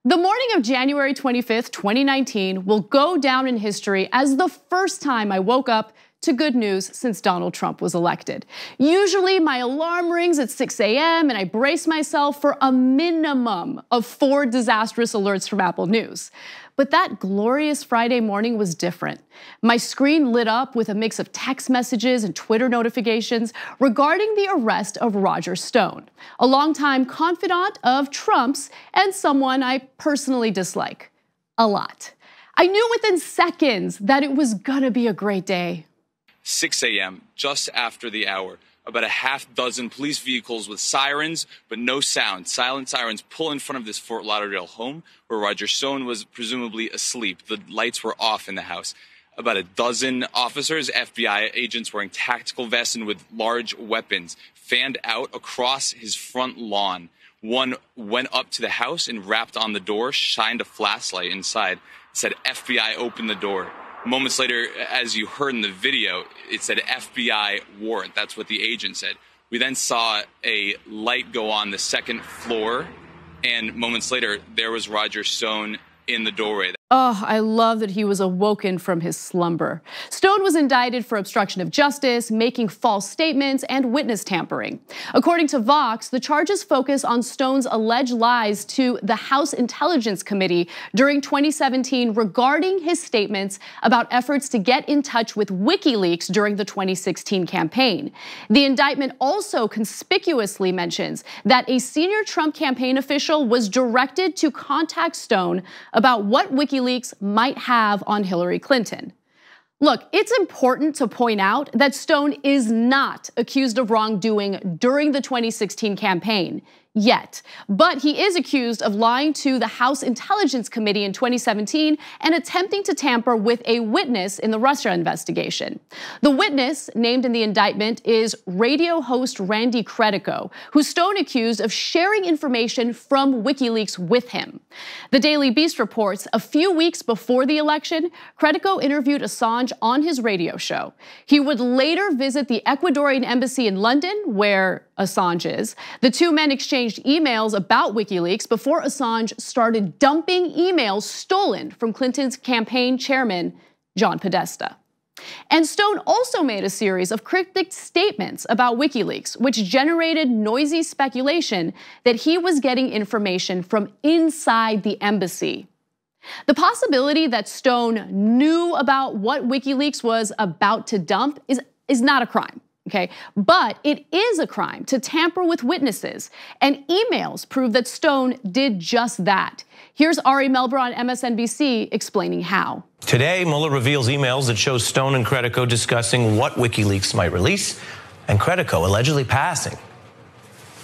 The morning of January 25th, 2019 will go down in history as the first time I woke up to good news since Donald Trump was elected. Usually my alarm rings at 6 a.m. and I brace myself for a minimum of 4 disastrous alerts from Apple News. But that glorious Friday morning was different. My screen lit up with a mix of text messages and Twitter notifications regarding the arrest of Roger Stone, a longtime confidant of Trump's and someone I personally dislike a lot. I knew within seconds that it was gonna be a great day. 6 a.m., just after the hour. About a half dozen police vehicles with sirens, but no sound. Silent sirens pull in front of this Fort Lauderdale home where Roger Stone was presumably asleep. The lights were off in the house. About a dozen officers, FBI agents wearing tactical vests and with large weapons, fanned out across his front lawn. One went up to the house and rapped on the door, shined a flashlight inside, said, "FBI, open the door." Moments later, as you heard in the video, it said FBI warrant. That's what the agent said. We then saw a light go on the second floor, and moments later, there was Roger Stone in the doorway. Oh, I love that he was awoken from his slumber. Stone was indicted for obstruction of justice, making false statements, and witness tampering. According to Vox, the charges focus on Stone's alleged lies to the House Intelligence Committee during 2017 regarding his statements about efforts to get in touch with WikiLeaks during the 2016 campaign. The indictment also conspicuously mentions that a senior Trump campaign official was directed to contact Stone about what WikiLeaks might have on Hillary Clinton. Look, it's important to point out that Stone is not accused of wrongdoing during the 2016 campaign yet, but he is accused of lying to the House Intelligence Committee in 2017 and attempting to tamper with a witness in the Russia investigation. The witness named in the indictment is radio host Randy Credico, who Stone accused of sharing information from WikiLeaks with him. The Daily Beast reports a few weeks before the election, Credico interviewed Assange on his radio show. He would later visit the Ecuadorian embassy in London, where Assange is. The two men exchanged emails about WikiLeaks before Assange started dumping emails stolen from Clinton's campaign chairman, John Podesta. And Stone also made a series of cryptic statements about WikiLeaks, which generated noisy speculation that he was getting information from inside the embassy. The possibility that Stone knew about what WikiLeaks was about to dump is not a crime. Okay, but it is a crime to tamper with witnesses, and emails prove that Stone did just that. Here's Ari Melber on MSNBC explaining how. Today, Mueller reveals emails that show Stone and Credico discussing what WikiLeaks might release, and Credico allegedly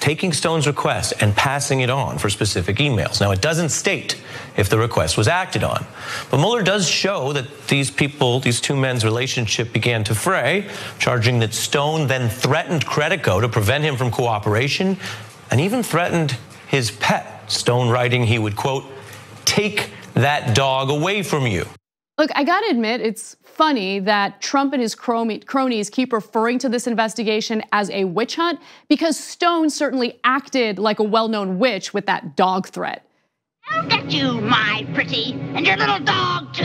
taking Stone's request and passing it on for specific emails. Now, it doesn't state if the request was acted on, but Mueller does show that these two men's relationship began to fray, charging that Stone then threatened Credico to prevent him from cooperation and even threatened his pet, Stone writing he would, quote, "take that dog away from you." Look, I gotta admit, it's funny that Trump and his cronies keep referring to this investigation as a witch hunt because Stone certainly acted like a well-known witch with that dog threat. I'll get you, my pretty, and your little dog too.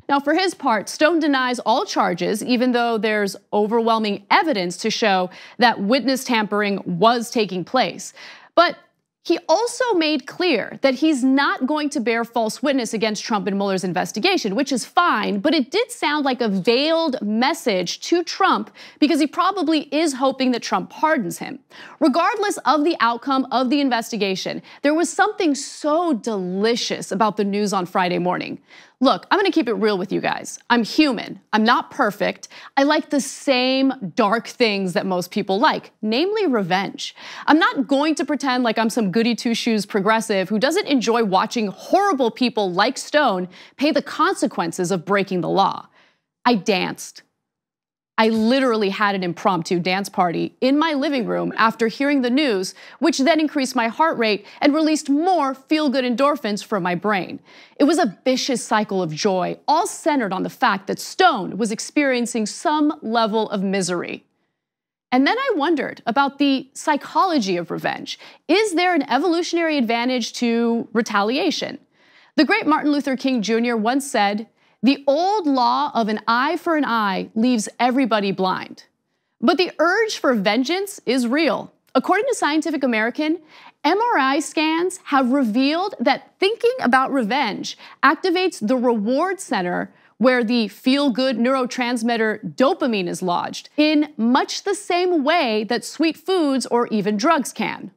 Now, for his part, Stone denies all charges, even though there's overwhelming evidence to show that witness tampering was taking place. But he also made clear that he's not going to bear false witness against Trump in Mueller's investigation, which is fine, but it did sound like a veiled message to Trump because he probably is hoping that Trump pardons him. Regardless of the outcome of the investigation, there was something so delicious about the news on Friday morning. Look, I'm gonna keep it real with you guys. I'm human, I'm not perfect. I like the same dark things that most people like, namely revenge. I'm not going to pretend like I'm some goody two-shoes progressive who doesn't enjoy watching horrible people like Stone pay the consequences of breaking the law. I danced. I literally had an impromptu dance party in my living room after hearing the news, which then increased my heart rate and released more feel-good endorphins from my brain. It was a vicious cycle of joy, all centered on the fact that Stone was experiencing some level of misery. And then I wondered about the psychology of revenge. Is there an evolutionary advantage to retaliation? The great Martin Luther King Jr. once said, "The old law of an eye for an eye leaves everybody blind." But the urge for vengeance is real. According to Scientific American, MRI scans have revealed that thinking about revenge activates the reward center where the feel-good neurotransmitter dopamine is lodged, in much the same way that sweet foods or even drugs can.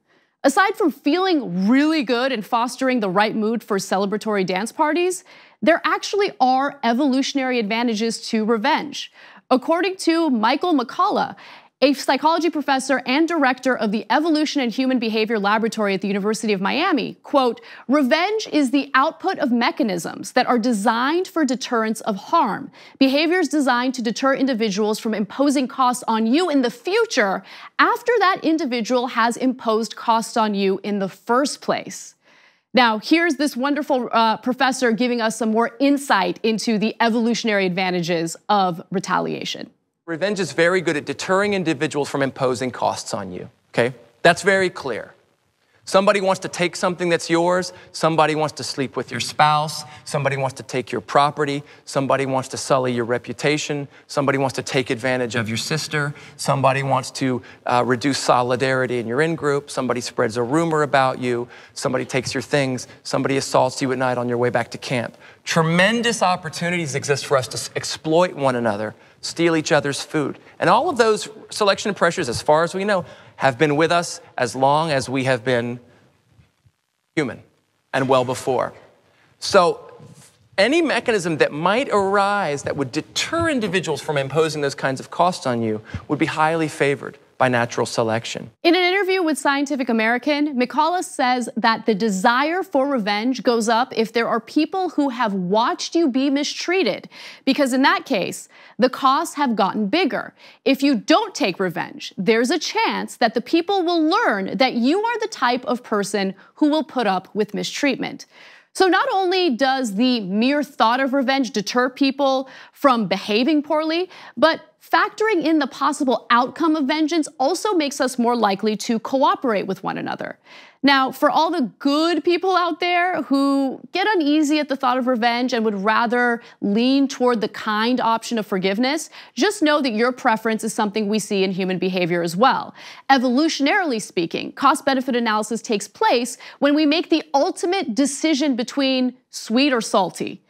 Aside from feeling really good and fostering the right mood for celebratory dance parties, there actually are evolutionary advantages to revenge. According to Michael McCullough, a psychology professor and director of the Evolution and Human Behavior Laboratory at the University of Miami, quote, "Revenge is the output of mechanisms that are designed for deterrence of harm, behaviors designed to deter individuals from imposing costs on you in the future after that individual has imposed costs on you in the first place." Now, here's this wonderful professor giving us some more insight into the evolutionary advantages of retaliation. Revenge is very good at deterring individuals from imposing costs on you, okay? That's very clear. Somebody wants to take something that's yours, somebody wants to sleep with your spouse, somebody wants to take your property, somebody wants to sully your reputation, somebody wants to take advantage of your sister, somebody wants to reduce solidarity in your in-group, somebody spreads a rumor about you, somebody takes your things, somebody assaults you at night on your way back to camp. Tremendous opportunities exist for us to exploit one another, steal each other's food. And all of those selection pressures, as far as we know, have been with us as long as we have been human and well before. So any mechanism that might arise that would deter individuals from imposing those kinds of costs on you would be highly favored by natural selection. In an interview with Scientific American, McCullough says that the desire for revenge goes up if there are people who have watched you be mistreated, because in that case, the costs have gotten bigger. If you don't take revenge, there's a chance that the people will learn that you are the type of person who will put up with mistreatment. So not only does the mere thought of revenge deter people from behaving poorly, but factoring in the possible outcome of vengeance also makes us more likely to cooperate with one another. Now, for all the good people out there who get uneasy at the thought of revenge and would rather lean toward the kind option of forgiveness, just know that your preference is something we see in human behavior as well. Evolutionarily speaking, cost-benefit analysis takes place when we make the ultimate decision between sweet or salty.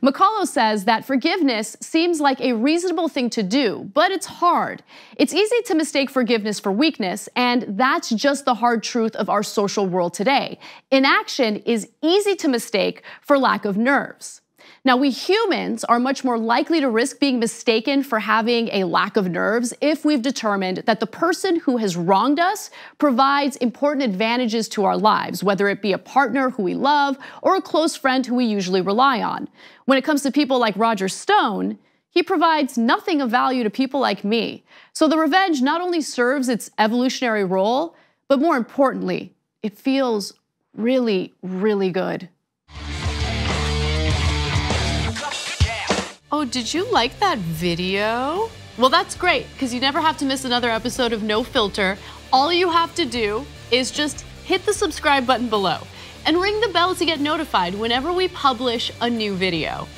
McCullough says that forgiveness seems like a reasonable thing to do, but it's hard. It's easy to mistake forgiveness for weakness, and that's just the hard truth of our social world today. Inaction is easy to mistake for lack of nerves. Now, we humans are much more likely to risk being mistaken for having a lack of nerves if we've determined that the person who has wronged us provides important advantages to our lives, whether it be a partner who we love or a close friend who we usually rely on. When it comes to people like Roger Stone, he provides nothing of value to people like me. So the revenge not only serves its evolutionary role, but more importantly, it feels really, really good. Oh, did you like that video? Well, that's great, because you never have to miss another episode of No Filter. All you have to do is just hit the subscribe button below and ring the bell to get notified whenever we publish a new video.